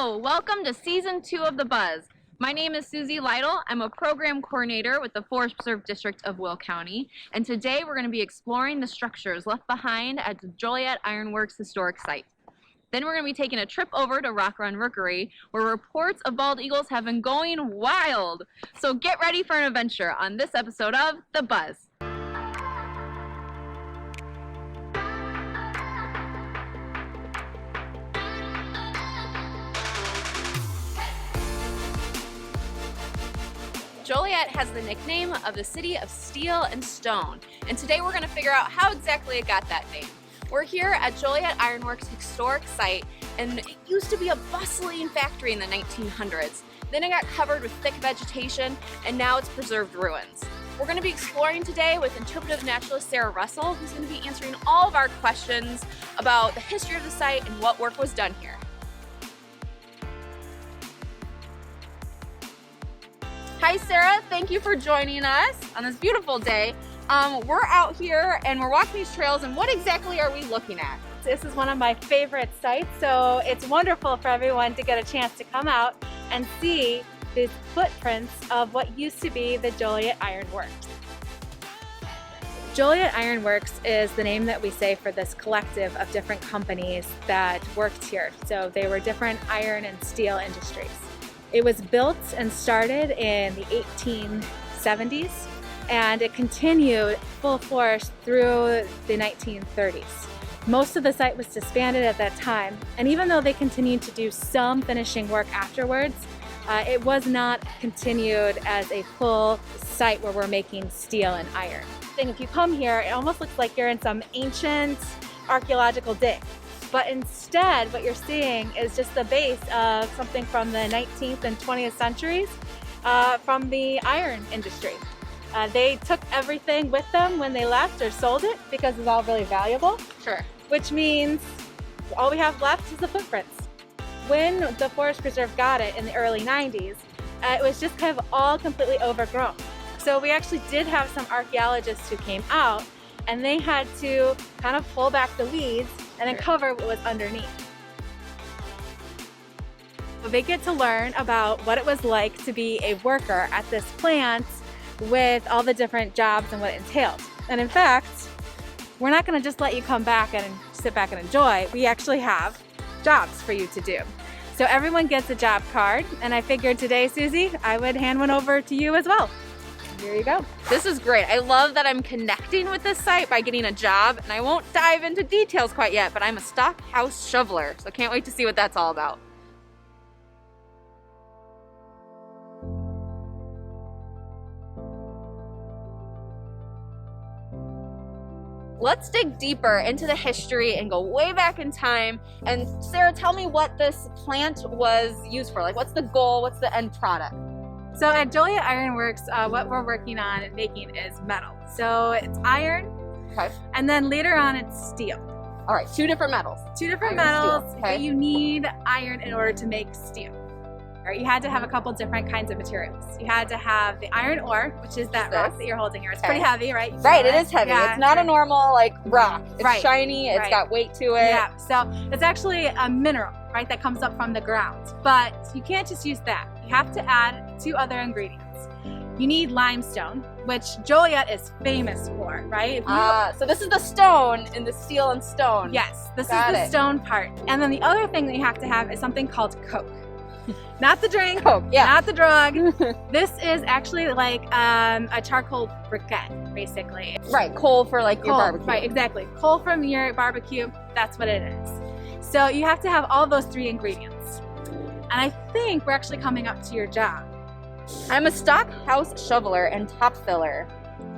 Hello, welcome to Season 2 of The Buzz. My name is Susie Lytle. I'm a program coordinator with the Forest Preserve District of Will County, and today we're going to be exploring the structures left behind at the Joliet Ironworks historic site. Then we're going to be taking a trip over to Rock Run Rookery, where reports of bald eagles have been going wild. So get ready for an adventure on this episode of The Buzz. Joliet has the nickname of the city of steel and stone, and today we're going to figure out how exactly it got that name. We're here at Joliet Ironworks historic site, and it used to be a bustling factory in the 1900s. Then it got covered with thick vegetation, and now it's preserved ruins. We're going to be exploring today with interpretive naturalist Sarah Russell, who's going to be answering all of our questions about the history of the site and what work was done here. Hi Sarah, thank you for joining us on this beautiful day. We're out here and we're walking these trails, and what exactly are we looking at? This is one of my favorite sites, so it's wonderful for everyone to get a chance to come out and see these footprints of what used to be the Joliet Ironworks. Joliet Ironworks is the name that we say for this collective of different companies that worked here. So they were different iron and steel industries. It was built and started in the 1870s, and it continued full force through the 1930s. Most of the site was disbanded at that time, and even though they continued to do some finishing work afterwards, it was not continued as a full site where we're making steel and iron. If you come here, it almost looks like you're in some ancient archaeological dig. But instead, what you're seeing is just the base of something from the 19th and 20th centuries from the iron industry. They took everything with them when they left or sold it because it's all really valuable. Sure. Which means all we have left is the footprints. When the Forest Preserve got it in the early 90s, it was just kind of all completely overgrown. So we actually did have some archaeologists who came out, and they had to kind of pull back the weeds and then cover what was underneath. They get to learn about what it was like to be a worker at this plant with all the different jobs and what it entailed. And in fact, we're not going to just let you come back and sit back and enjoy. We actually have jobs for you to do. So everyone gets a job card, and I figured today, Susie, I would hand one over to you as well. Here you go. This is great. I love that I'm connecting with this site by getting a job, and I won't dive into details quite yet, but I'm a stock house shoveler, so can't wait to see what that's all about. Let's dig deeper into the history and go way back in time. And Sarah, tell me what this plant was used for. Like, what's the goal? What's the end product? So at Joliet Ironworks, what we're working on and making is metal. So it's iron, Okay. and then later on it's steel. All right, two different metals. Two different Iron, metals, steel. Okay. but you need iron in order to make steel. All right, you had to have a couple different kinds of materials. You had to have the iron ore, which is that rock that you're holding here. It's Okay. pretty heavy, right? Right, it is heavy. Yeah, it's not a normal like rock. It's Right. shiny, it's Right. got weight to it. Yeah, so it's actually a mineral, right, that comes up from the ground. But you can't just use that. You have to add two other ingredients. You need limestone, which Joliet is famous for, right? So this is the stone in the steel and stone. Yes, this Got is the it. stone part. And then the other thing that you have to have is something called coke. Not the drink, Coke, yeah. not the drug. This is actually like a charcoal briquette, basically. Right, coal for like your Coal, barbecue. right, exactly. Coal from your barbecue, that's what it is. So you have to have all those three ingredients. And I think we're actually coming up to your job. I'm a stock house shoveler and top filler.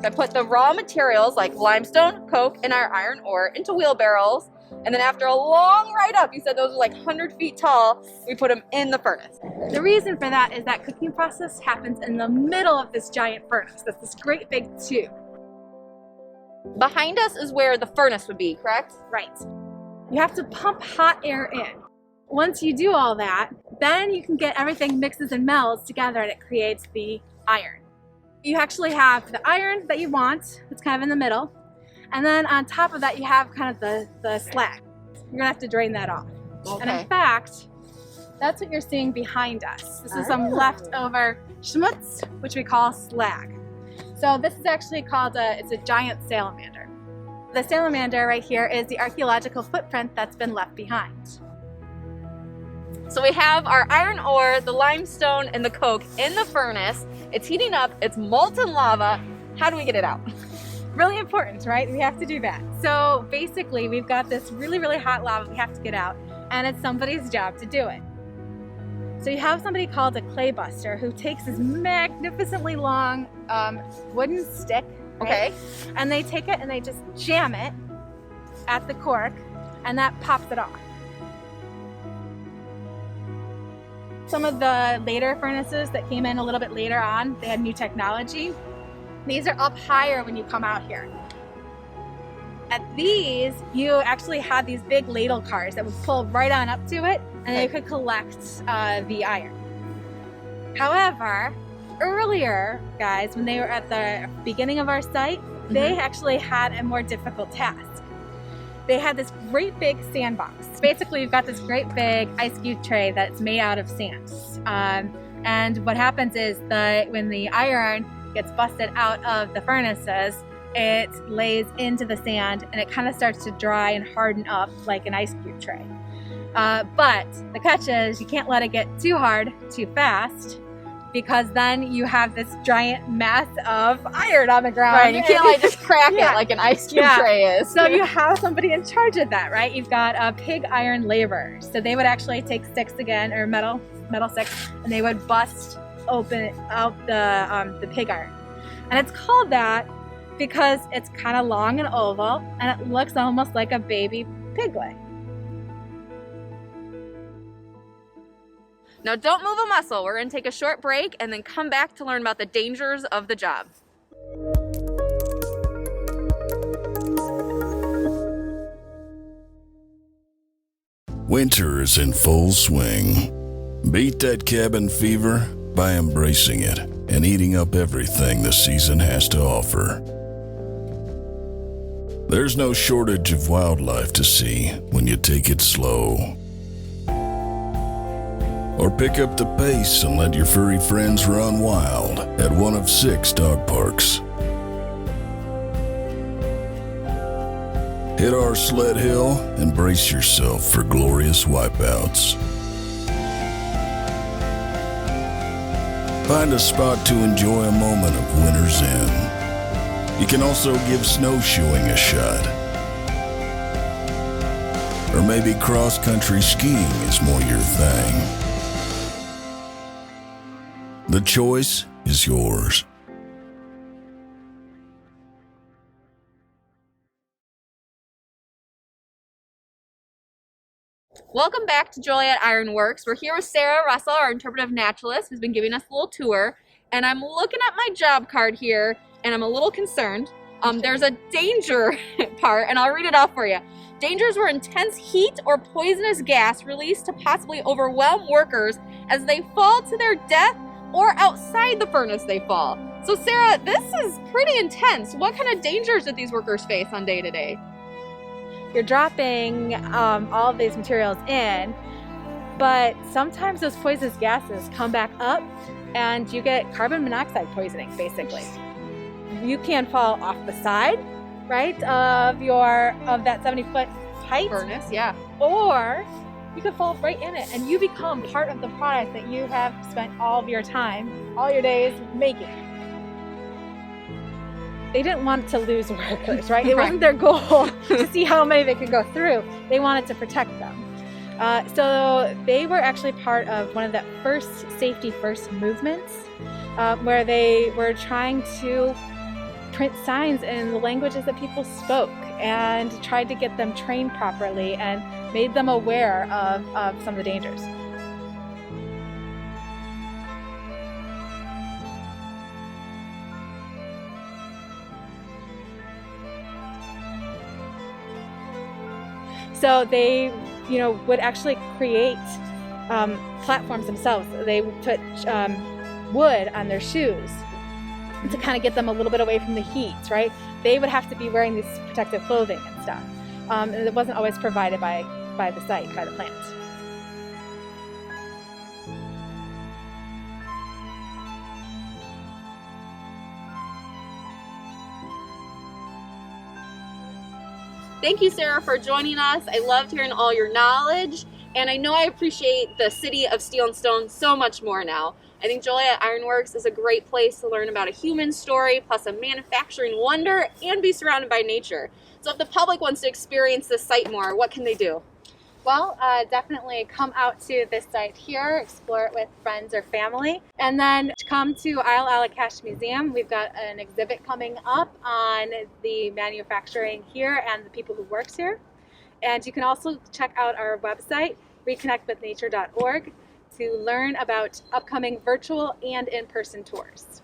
So I put the raw materials like limestone, coke, and our iron ore into wheelbarrows. And then after a long ride up, you said those were like 100 feet tall, we put them in the furnace. The reason for that is that cooking process happens in the middle of this giant furnace. That's this great big tube. Behind us is where the furnace would be, correct? Right. You have to pump hot air in. Once you do all that, then you can get everything mixes and melds together, and it creates the iron. You actually have the iron that you want, it's kind of in the middle, and then on top of that you have kind of the slag. You're gonna have to drain that off. Okay. And in fact, That's what you're seeing behind us. This is some leftover schmutz, which we call slag. So this is actually called it's a giant salamander. The salamander right here is the archaeological footprint that's been left behind. So we have our iron ore, the limestone, and the coke in the furnace. It's heating up, it's molten lava. How do we get it out? Really important, right? We have to do that. So basically, we've got this really, really hot lava we have to get out, and it's somebody's job to do it. So you have somebody called a clay buster who takes this magnificently long wooden stick, right? Okay. And they take it and they just jam it at the cork, and that pops it off. Some of the later furnaces that came in a little bit later on, they had new technology. These are up higher when you come out here. At these, you actually had these big ladle cars that would pull right on up to it, and they could collect the iron. However, earlier, guys, when they were at the beginning of our site, they actually had a more difficult task. They had this great big sandbox. Basically, you've got this great big ice cube tray that's made out of sand. And what happens is when the iron gets busted out of the furnaces, it lays into the sand and it kind of starts to dry and harden up like an ice cube tray. But the catch is you can't let it get too hard, too fast, because then you have this giant mass of iron on the ground. Right, you can't like just crack it like an ice cube tray is. So you have somebody in charge of that, right? You've got pig iron laborers. So they would actually take sticks again, or metal sticks, and they would bust open out the pig iron. And it's called that because it's kind of long and oval, and it looks almost like a baby pig leg. Now don't move a muscle. We're gonna take a short break and then come back to learn about the dangers of the job. Winter is in full swing. Beat that cabin fever by embracing it and eating up everything the season has to offer. There's no shortage of wildlife to see when you take it slow. Or pick up the pace and let your furry friends run wild at one of 6 dog parks. Hit our sled hill and brace yourself for glorious wipeouts. Find a spot to enjoy a moment of winter's end. You can also give snowshoeing a shot. Or maybe cross-country skiing is more your thing. The choice is yours. Welcome back to Joliet Ironworks. We're here with Sarah Russell, our interpretive naturalist, who's been giving us a little tour. And I'm looking at my job card here, and I'm a little concerned. There's a danger part, and I'll read it off for you. Dangers were intense heat or poisonous gas released to possibly overwhelm workers as they fall to their death or outside the furnace they fall. So Sarah, this is pretty intense. What kind of dangers did these workers face on day to day? You're dropping all of these materials in, but sometimes those poisonous gases come back up and you get carbon monoxide poisoning, basically. You can fall off the side, right, of that 70-foot height. Furnace, yeah. Or you could fall right in it and you become part of the product that you have spent all of your time, all your days making. They didn't want to lose workers, right? It wasn't their goal to see how many they could go through. They wanted to protect them. So they were actually part of one of the first safety first movements where they were trying to print signs in the languages that people spoke and tried to get them trained properly and made them aware of some of the dangers. So they, would actually create platforms themselves. They would put wood on their shoes to kind of get them a little bit away from the heat, right? They would have to be wearing this protective clothing and stuff. And it wasn't always provided by the site, by the plant. Thank you, Sarah, for joining us. I loved hearing all your knowledge, and I know I appreciate the City of Steel and Stone so much more now. I think Joliet Ironworks is a great place to learn about a human story, plus a manufacturing wonder, and be surrounded by nature. So if the public wants to experience this site more, what can they do? Well, definitely come out to this site here, explore it with friends or family, and then come to Isle Allagash Museum. We've got an exhibit coming up on the manufacturing here and the people who works here. And you can also check out our website, reconnectwithnature.org, to learn about upcoming virtual and in-person tours.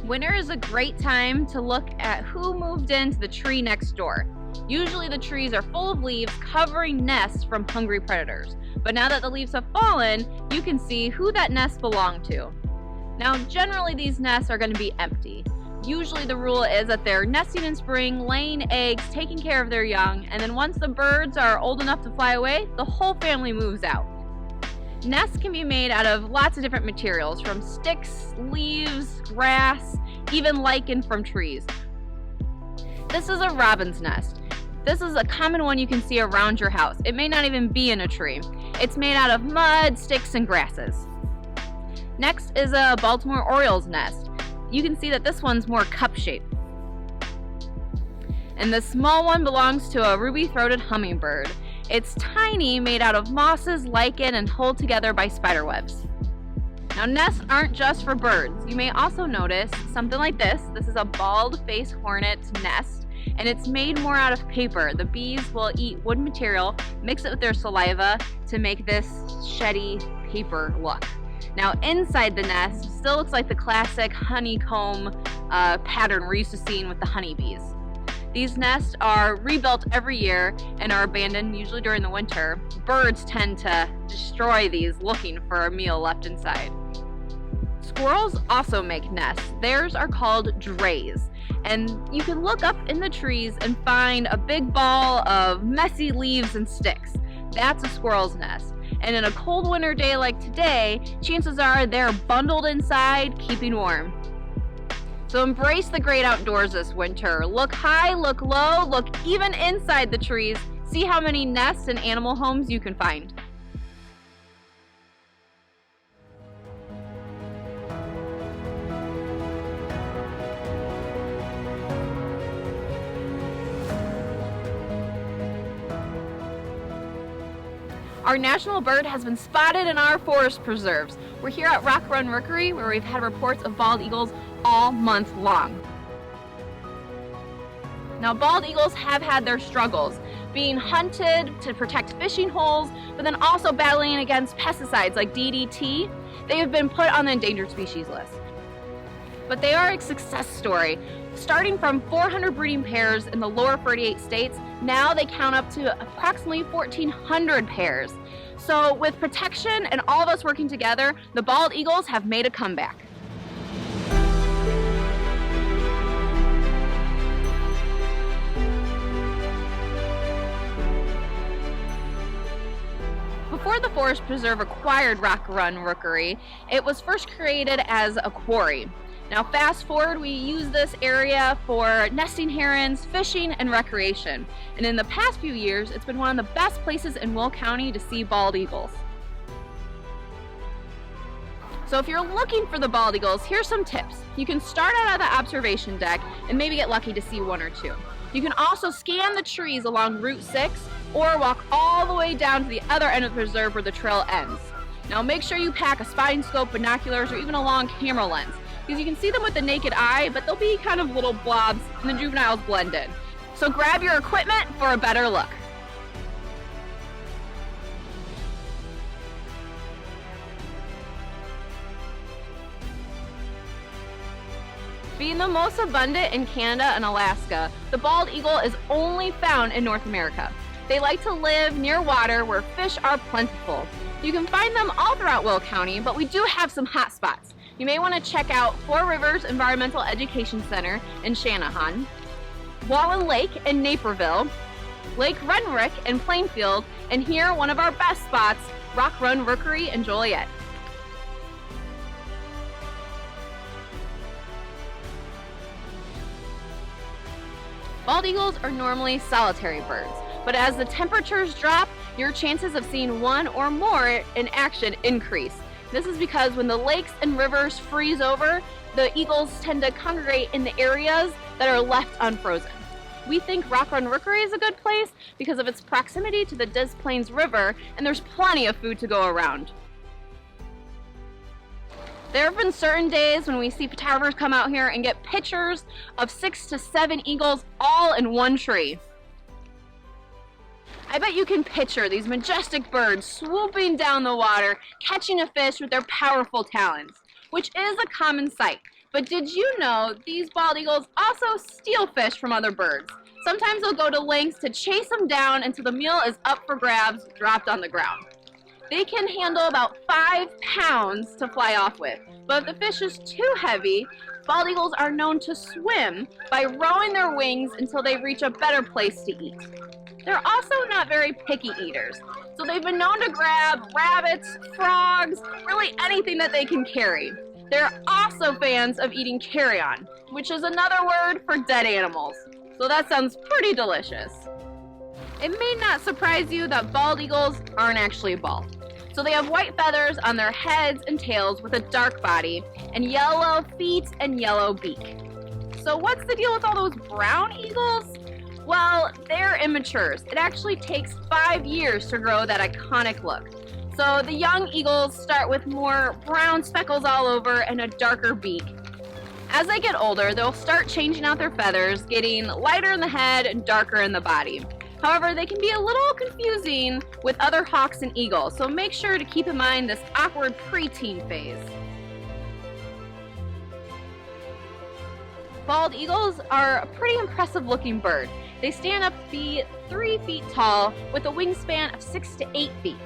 Winter is a great time to look at who moved into the tree next door. Usually the trees are full of leaves covering nests from hungry predators. But now that the leaves have fallen, you can see who that nest belonged to. Now, generally these nests are going to be empty. Usually the rule is that they're nesting in spring, laying eggs, taking care of their young, and then once the birds are old enough to fly away, the whole family moves out. Nests can be made out of lots of different materials, from sticks, leaves, grass, even lichen from trees. This is a robin's nest. This is a common one you can see around your house. It may not even be in a tree. It's made out of mud, sticks, and grasses. Next is a Baltimore Oriole's nest. You can see that this one's more cup-shaped. And the small one belongs to a ruby-throated hummingbird. It's tiny, made out of mosses, lichen, and held together by spider webs. Now, nests aren't just for birds. You may also notice something like this. This is a bald-faced hornet's nest, and it's made more out of paper. The bees will eat wood material, mix it with their saliva to make this sheddy paper look. Now, inside the nest still looks like the classic honeycomb pattern we're used to seeing with the honeybees. These nests are rebuilt every year and are abandoned, usually during the winter. Birds tend to destroy these looking for a meal left inside. Squirrels also make nests. Theirs are called drays. And you can look up in the trees and find a big ball of messy leaves and sticks. That's a squirrel's nest. And in a cold winter day like today, chances are they're bundled inside, keeping warm. So embrace the great outdoors this winter. Look high, look low, look even inside the trees. See how many nests and animal homes you can find. Our national bird has been spotted in our forest preserves. We're here at Rock Run Rookery, where we've had reports of bald eagles all month long. Now, bald eagles have had their struggles, being hunted to protect fishing holes, but then also battling against pesticides like DDT. They have been put on the endangered species list. But they are a success story. Starting from 400 breeding pairs in the lower 48 states, now they count up to approximately 1,400 pairs. So with protection and all of us working together, the bald eagles have made a comeback. Before the Forest Preserve acquired Rock Run Rookery, it was first created as a quarry. Now fast forward, we use this area for nesting herons, fishing, and recreation. And in the past few years, it's been one of the best places in Will County to see bald eagles. So if you're looking for the bald eagles, here's some tips. You can start out at the observation deck and maybe get lucky to see one or two. You can also scan the trees along Route 6 or walk all the way down to the other end of the preserve where the trail ends. Now make sure you pack a spotting scope, binoculars, or even a long camera lens, because you can see them with the naked eye, but they'll be kind of little blobs and the juveniles blend in. So grab your equipment for a better look. Being the most abundant in Canada and Alaska, the bald eagle is only found in North America. They like to live near water where fish are plentiful. You can find them all throughout Will County, but we do have some hot spots. You may want to check out Four Rivers Environmental Education Center in Channahon, Wallen Lake in Naperville, Lake Renwick in Plainfield, and here, one of our best spots, Rock Run Rookery in Joliet. Bald eagles are normally solitary birds, but as the temperatures drop, your chances of seeing one or more in action increase. This is because when the lakes and rivers freeze over, the eagles tend to congregate in the areas that are left unfrozen. We think Rock Run Rookery is a good place because of its proximity to the Des Plaines River, and there's plenty of food to go around. There have been certain days when we see photographers come out here and get pictures of 6 to 7 eagles all in one tree. I bet you can picture these majestic birds swooping down the water, catching a fish with their powerful talons, which is a common sight. But did you know these bald eagles also steal fish from other birds? Sometimes they'll go to lengths to chase them down until the meal is up for grabs, dropped on the ground. They can handle about 5 pounds to fly off with, but if the fish is too heavy, bald eagles are known to swim by rowing their wings until they reach a better place to eat. They're also not very picky eaters, so they've been known to grab rabbits, frogs, really anything that they can carry. They're also fans of eating carrion, which is another word for dead animals. So that sounds pretty delicious. It may not surprise you that bald eagles aren't actually bald. So they have white feathers on their heads and tails with a dark body, and yellow feet and yellow beak. So what's the deal with all those brown eagles? Well, they're immatures. It actually takes 5 years to grow that iconic look. So the young eagles start with more brown speckles all over and a darker beak. As they get older, they'll start changing out their feathers, getting lighter in the head and darker in the body. However, they can be a little confusing with other hawks and eagles, so make sure to keep in mind this awkward preteen phase. Bald eagles are a pretty impressive looking bird. They stand up to be 3 feet tall with a wingspan of 6 to 8 feet.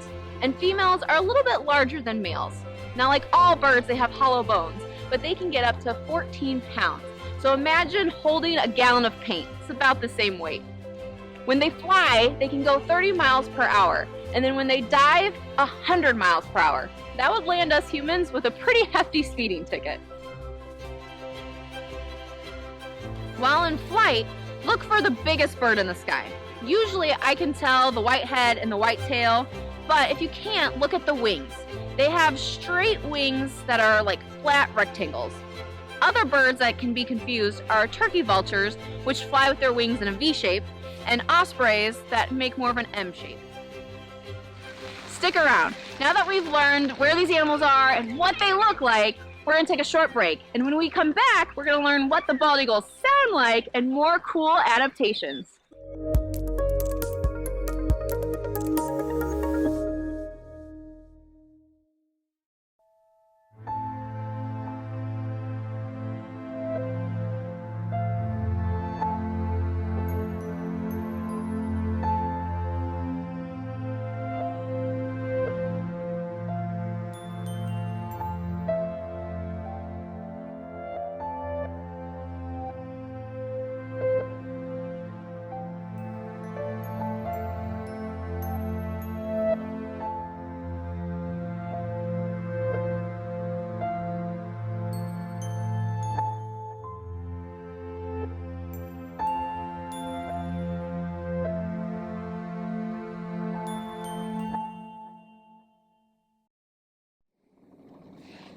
And females are a little bit larger than males. Now, like all birds, they have hollow bones, but they can get up to 14 pounds. So imagine holding a gallon of paint. It's about the same weight. When they fly, they can go 30 miles per hour. And then when they dive, 100 miles per hour. That would land us humans with a pretty hefty speeding ticket. While in flight, look for the biggest bird in the sky. Usually I can tell the white head and the white tail, but if you can't, look at the wings. They have straight wings that are like flat rectangles. Other birds that can be confused are turkey vultures, which fly with their wings in a V shape, and ospreys that make more of an M shape. Stick around. Now that we've learned where these animals are and what they look like, we're going to take a short break. And when we come back, we're going to learn what the bald eagles sound like and more cool adaptations.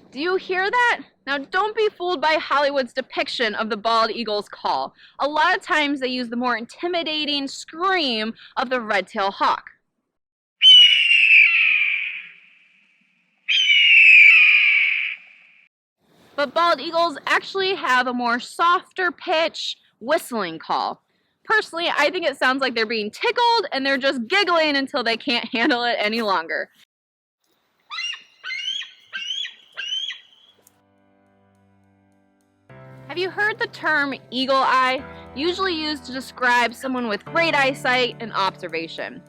Do you hear that? Now don't be fooled by Hollywood's depiction of the bald eagle's call. A lot of times they use the more intimidating scream of the red-tailed hawk. But bald eagles actually have a more softer pitch, whistling call. Personally, I think it sounds like they're being tickled and they're just giggling until they can't handle it any longer. Have you heard the term eagle eye? Usually used to describe someone with great eyesight and observation.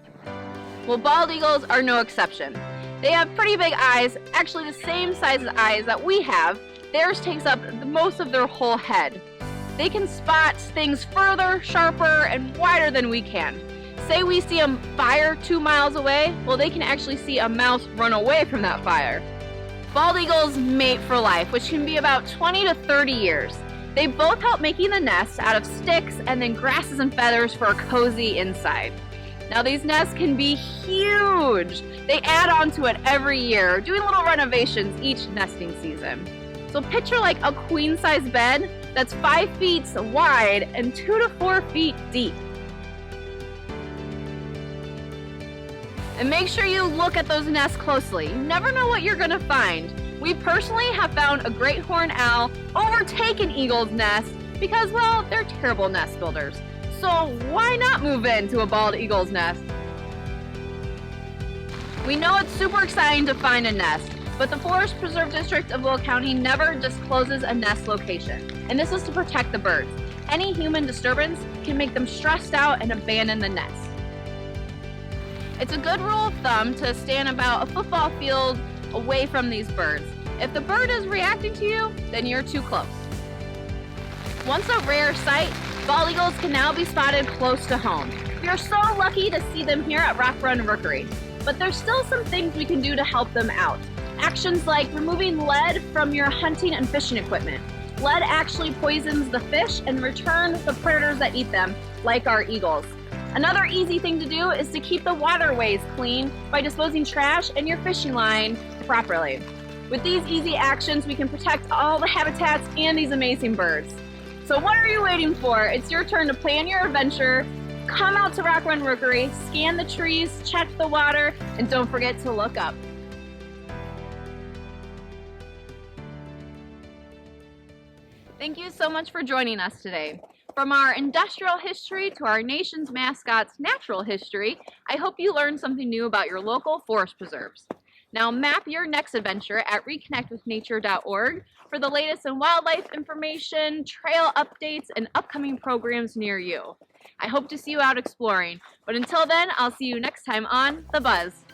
Well, bald eagles are no exception. They have pretty big eyes, actually the same size as eyes that we have. Theirs takes up most of their whole head. They can spot things further, sharper, and wider than we can. say we see a fire 2 miles away, well, they can actually see a mouse run away from that fire. Bald eagles mate for life, which can be about 20 to 30 years. They both help making the nests out of sticks and then grasses and feathers for a cozy inside. Now these nests can be huge. They add on to it every year, doing little renovations each nesting season. So picture like a queen-size bed that's 5 feet wide and 2 to 4 feet deep. And make sure you look at those nests closely. You never know what you're gonna find. We personally have found a great horned owl overtake an eagle's nest because, well, they're terrible nest builders. So why not move into a bald eagle's nest? We know it's super exciting to find a nest, but the Forest Preserve District of Will County never discloses a nest location, and this is to protect the birds. Any human disturbance can make them stressed out and abandon the nest. It's a good rule of thumb to stand about a football field away from these birds. If the bird is reacting to you, then you're too close. Once a rare sight, bald eagles can now be spotted close to home. We are so lucky to see them here at Rock Run Rookery, but there's still some things we can do to help them out. Actions like removing lead from your hunting and fishing equipment. Lead actually poisons the fish and returns the predators that eat them, like our eagles. Another easy thing to do is to keep the waterways clean by disposing trash and your fishing line properly. With these easy actions, we can protect all the habitats and these amazing birds. So what are you waiting for? It's your turn to plan your adventure. Come out to Rock Run Rookery, scan the trees, check the water, and don't forget to look up. Thank you so much for joining us today. From our industrial history to our nation's mascot's natural history, I hope you learned something new about your local forest preserves. Now map your next adventure at reconnectwithnature.org for the latest in wildlife information, trail updates, and upcoming programs near you. I hope to see you out exploring, but until then, I'll see you next time on The Buzz.